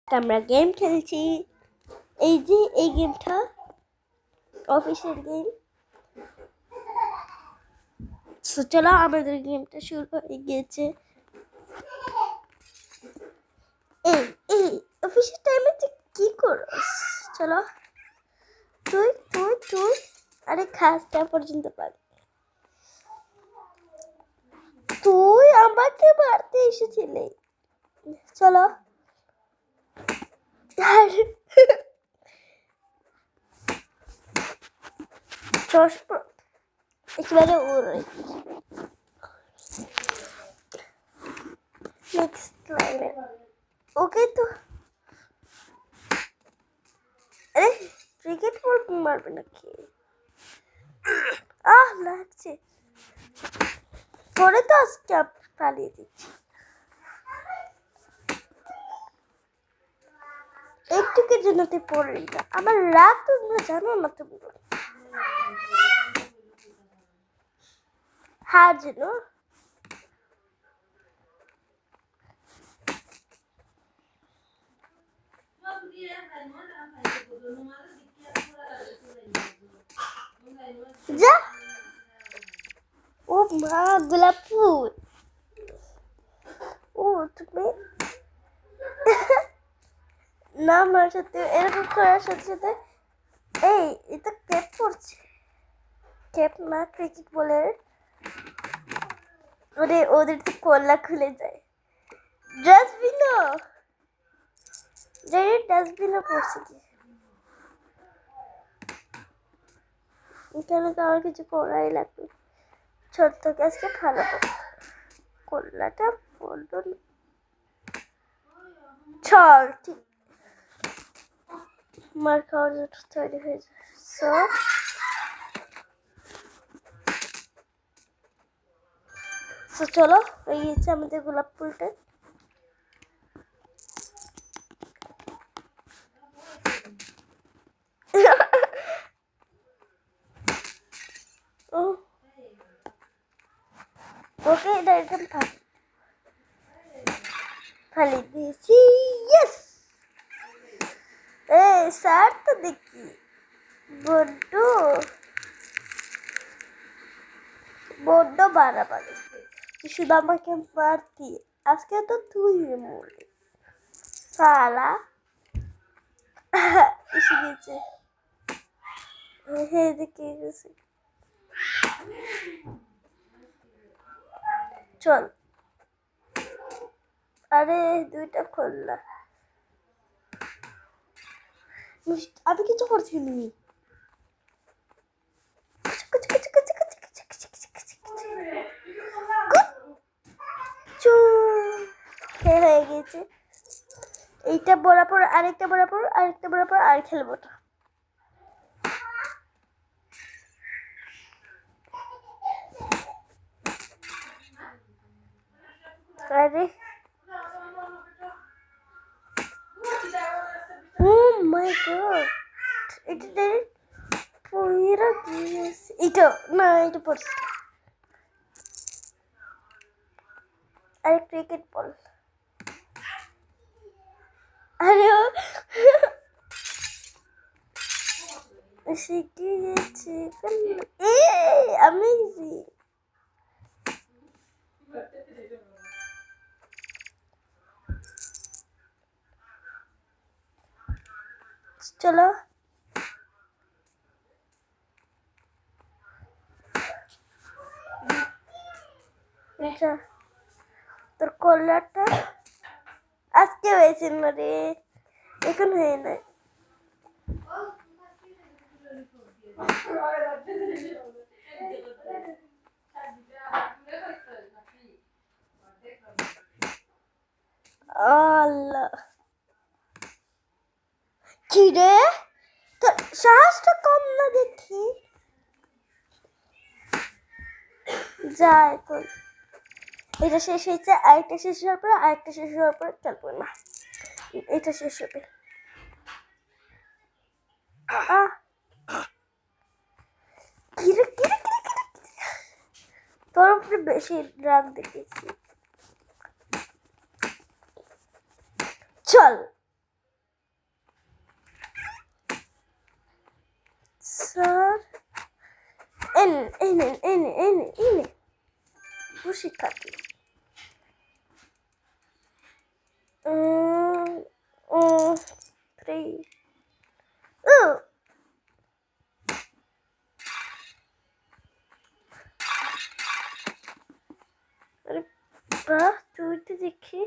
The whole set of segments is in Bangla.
আমরা গেম খেলছি। এই যে এই গেমটা অফিসের গেম। চলো আমাদের গেমটা শুরু হয়ে গিয়েছে। এই এই অফিসের টাইমে তুই কি করস? চলো তুই তুই তুই আরে খাসটা পর্যন্ত পাবি। তুই আমাকে মারতে এসেছিলি। চলো চশমা একেবারে ওরে নেক্সট লাইনে ওকে তো আরে ক্রিকেট বল মারবে নাকি? লাগছে পরে তো আজকে পালিয়ে দিচ্ছি। একটুকের জন্য তুই পড়লি না। আমার রাগ তোমরা জানো না তোমরা। হার যেন যা। ও মা গোলাপ ফুল। ও তুমি না আমার সাথে এরকম করার সাথে সাথে এই এটা ক্যাপ পড়ছে। ক্যাপ না ক্রিকেট বলের ওদের তো কল্লা খুলে যায়। ডাস্টবিনও যাই ডাস্টবিনও পড়ছে কি এখানে তো আমার কিছু করাই লাগবে। ছোট্ট গ্যাসকে ফালাবো কল্লাটা পড়লো না। চল ঠিক মার খাওয়ার জন্য তৈরি হয়ে যায়। সো চলো হয়ে গেছে আমাদের গোলাপ ফুলটা। ওকে এটা এরকম ফালি দিয়েছি। ইয়েস এই স্যার তো দেখি বড্ড বড্ড বাড়াবাড়ি। শুধু আমাকে মারতি আজকে তো তুই মরলি সালা। এসে গেছে হ্যাঁ দেখে গেছে। চল আরে দুইটা খোল্লা আমি কিছু করছি নি। হয়ে গেছে এইটা বরাবর আরেকটা বরাবর আরেকটা বরাবর আর খেলবো না। আরে ও মাই গড এটা পুরো গিয়েছে। এটা না এটা পড়ছে আরে ক্রিকেট বল। আরে শিখে গেছি অ্যামেজিং। চলো আচ্ছা তোর কলারটা আজকে হয়েছে না রে এখন হয়ে নাই। আল্লাহ কি রে তোর সাহসটা কম না দেখি। যা এখন এটা শেষ হয়েছে আরেকটা শেষ হওয়ার পর আরেকটা শেষ হওয়ার পর খেলবো না। এটা শেষ হবে। তোর উপরে বেশি রাগ দেখেছি। চল এনে খুশি খাতি three আরে বাহ তুই তো দেখি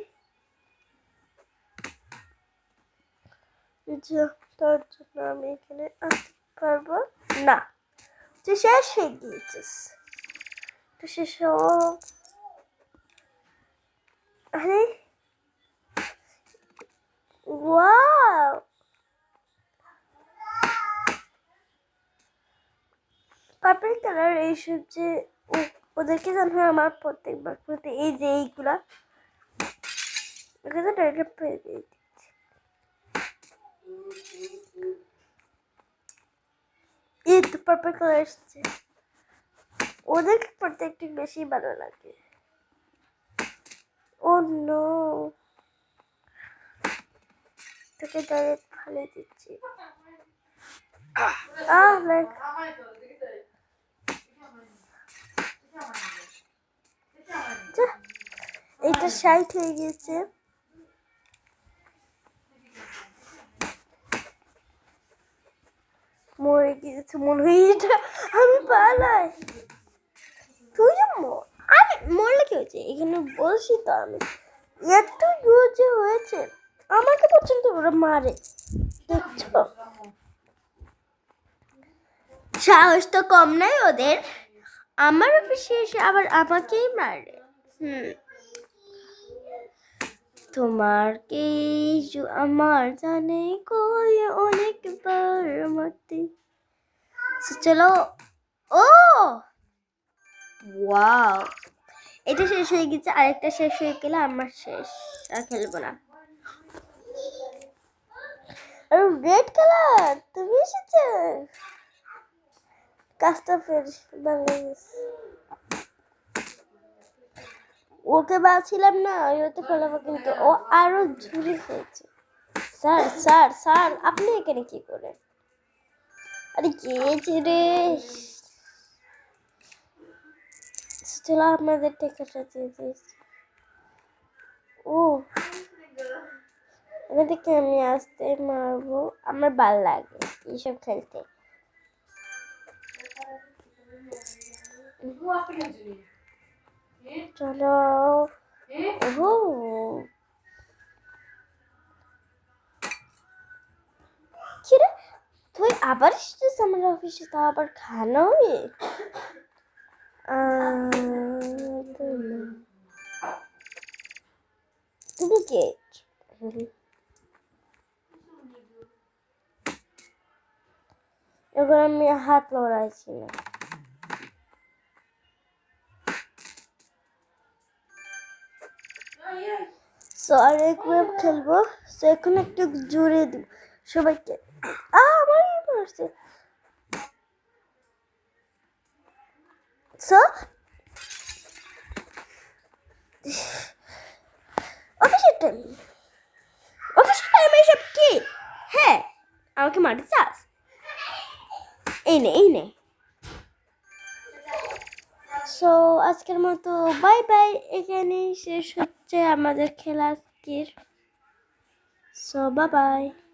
তোর জন্য আমি এখানে আসতে পারবো না তুই শেষ হয়ে গিয়েছিস তুই শেষ আরে ওয়াও পার্পল কালার এইসব যে ওদেরকে জানো আমার প্রত্যেকবার করতে এই যে এইগুলা ওকে তো ডাইরেক্ট পেয়ে দিয়েছি এই তো পার্পল কালার এসছে ওদেরকে পড়তে একটু বেশি ভালো লাগে ও নো তোকে ডাইরেক্ট ফালে দিচ্ছি লাইক এটা 60 হয়ে গেছে মরে গিয়েছে মনে হয় এটা আমি পালাই তুই আমি মরলে কি হয়েছে এখানে বলছি তো আমি এত যে হয়েছে আমাকে পর্যন্ত ওরা মারে দেখছো সাহস তো কম নাই ওদের আমার অফিসে এসে আবার আমাকেই মারে তোমার কে আমার জানে কই অনেকবার মতে চলো ও ওয়াও এটা শেষ হয়ে গেছে আরেকটা শেষ হয়ে গেলে আমার শেষ আর খেলবো না আর রেড কালার তুমি এসেছো কাজটা ফের বাংলাদেশ ওকে বাছিলাম না ওতে ফেলাবো কিন্তু ও আরো ঝুড়ি হয়েছে স্যার স্যার স্যার আপনি এখানে কি করেন আরে গিয়েছে রে চলো আমাদের টেকাটা দিয়ে দিয়েছি ও এখান থেকে আমি আসতে মারবো আমার ভাল লাগে এইসব খেলতে চলো ও কিরে তুই আবার এসেছিস আমার অফিসে তা আবার খানা হয়ে তুমি কে এবার আমি হাত লড়াইছি না আর একবার খেলবো এখন একটু জোরে দিব সবাইকে আমার মারছে অফিসের টাইম এসব কি হ্যাঁ আমাকে মারতে চাস এই নে সো আজকের মতো বাই বাই এখানেই শেষ হচ্ছে আমাদের খেলা আজকের সো বাই বাই